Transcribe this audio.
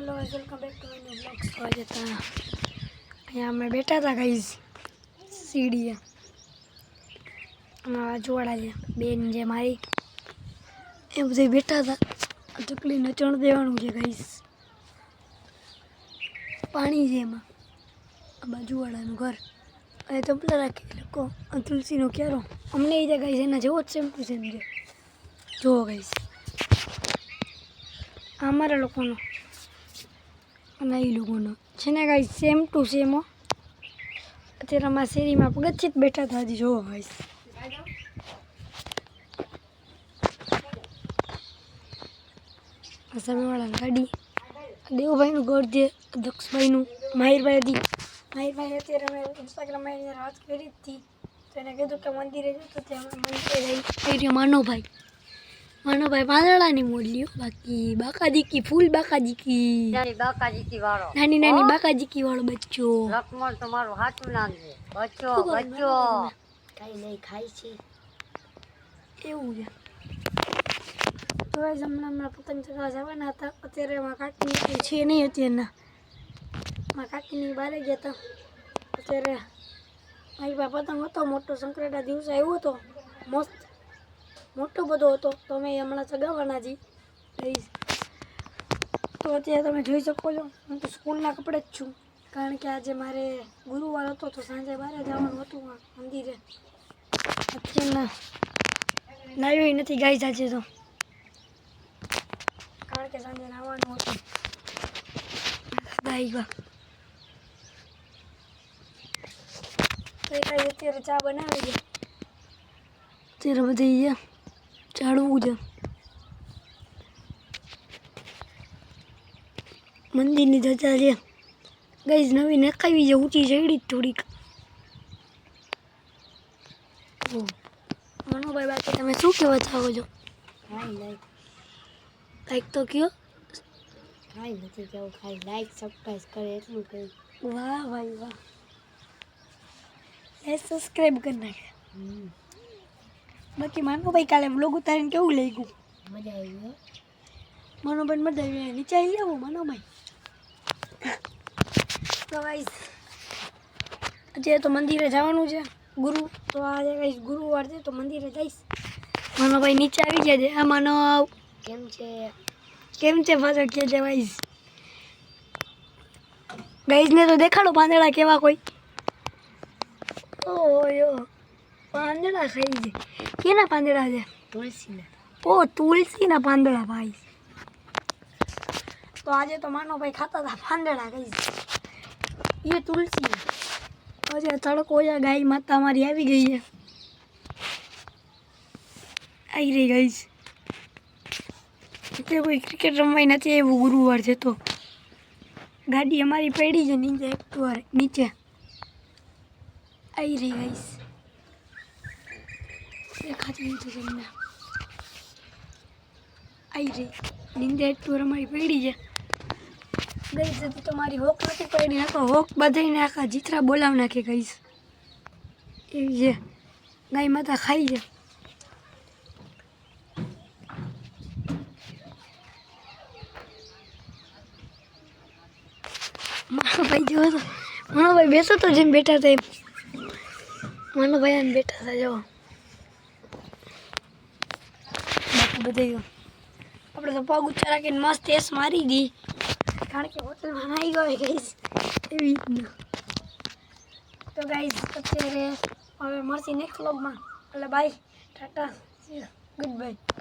Hello guys, welcome back to my new vlog. स्वागत है। यहाँ मैं बैठा था गाइस सीढ़ी है बाजूवाળા છે બેન જે મારી એ બધે બેઠા હતા ચકલીને ચણ દેવાનું છે ગાઈસ પાણી છે એમાં બાજુવાળાનું ઘર અને ચંપલા રાખી લોકો તુલસીનો ક્યારો અમને એ જે ગાઈસ એના જેવો જ સેમ ટુ સેમ છે જો ગાઈસ અમારા લોકોનો અને એ લોકોનો છે ને ગાઈસ સેમ ટુ સેમ અત્યારે અમારા શેરીમાં પગથિયે જ બેઠા હતા હજી જોવો ગાઈસ સામેવાળા ગાડી દેવભાઈનું ઘર છે દક્ષભાઈનું માહિરભાઈ અત્યારે અમે ઇન્સ્ટાગ્રામમાં એને વાત કરી હતી તો એને કીધું કે મંદિરે જતો ત્યાં મંદિરે જઈ માનવભાઈ પાંદડાની મોડલ્યો બાકી બાકાજીકી ફૂલ બાકાજીકી નાની નાની બાકાજીકી વાળો બચ્ચો લક્ષ્મણ તમારું સાચું નામ છે બચ્ચો બચ્ચો કઈ નહીં ખાય છે એવું છે તો હમણાં પતંગ ચગાવવા જવાના હતા અત્યારે એમાં કાકી છે નહીં અત્યારના મારા કાકીની બારે ગયા હતા અત્યારે મારી પાસે પતંગ હતો મોટો સંક્રાંતના દિવસે આવ્યો હતો મસ્ત મોટો બધો હતો તો અમે હમણાં ચગાવવાના છીએ તો અત્યારે તમે જોઈ શકો છો હું તો સ્કૂલના કપડે જ છું કારણ કે આજે મારે ગુરુવાર હતો તો સાંજે બહાર જવાનું હતું મંદિરે અત્યારના નાહ્યું નથી ગાઈ આજે તો કારણ કે સાંજે નાહવાનું હતું દાઈવા તો અત્યારે ચા બનાવી છે અત્યારે બધી ચાળવું છે મંદિરની ધજા છે ગઈઝ નવી નખાવી છે ઊંચી ચડી થોડીક મનોભાઈ બાકી તમે શું કહેવા ચાહો છો લાઈક તો કયો કાંઈ નથી કેવું ખાલી લાઈક સબસ્ક્રાઈબ કરે એટલું કહ્યું વાહ ભાઈ વાહ એ સબસ્ક્રાઈબ કરી નાખે બાકી માનોભાઈ કાલે વ્લોગ ઉતારીને કેવું લાગ્યું મજા આવી મનોભાઈ મજા આવી નીચે આવી જાવ મનોભાઈ તો ગાઈસ આજે તો મંદિરે જવાનું છે તો આજે ગાઈસ ગુરુવાર છે તો મંદિરે જઈશ મનોભાઈ નીચે આવી ગયા છે આ માનવ કેમ છે પાછો કે છે ગાઈસ ગાઈસને તો દેખાડો પાંદડા કેવા કોઈ ઓયો પાંદડા ખાઈ છે કેના પાંદડા છે તુલસીના તુલસીના પાંદડા ભાઈ તો આજે તો માનોભાઈ ખાતા હતા પાંદડા ગઈ એ તુલસી આજે તડકો છે ગાય માતા અમારી આવી ગઈ છે આવી રહી ગઈ છે કોઈ ક્રિકેટ રમવાય નથી એવું ગુરુવાર છે તો ગાડી અમારી પડી છે નીચે આવી રહી ગઈ દેખાતી નથી તમને આવી રહી નીંદે ટુર અમારી પડી છે ગઈ છે તમારી હોક નથી પડી નાખો હોક બધાઈને આખા જીતરા બોલાવ નાખે ગઈશ એવી છે ગાય માતા ખાઈ છે મનોભાઈ જો તો મનોભાઈ બેસો તો જેમ બેઠા હતા એમ મનોભાઈ આને બેઠા હતા જો બાકી બધા આપણે તો પગ ઊંચા રાખીને મસ્ત એસ મારી દી કારણ કે હોટલમાં નાહી ગયો ગાઈસ એવી રીતના તો ગાઈસ અત્યારે હવે મળશે નેક્સ્ટ વ્લોગમાં એટલે બાય ટાટા ગુડ બાય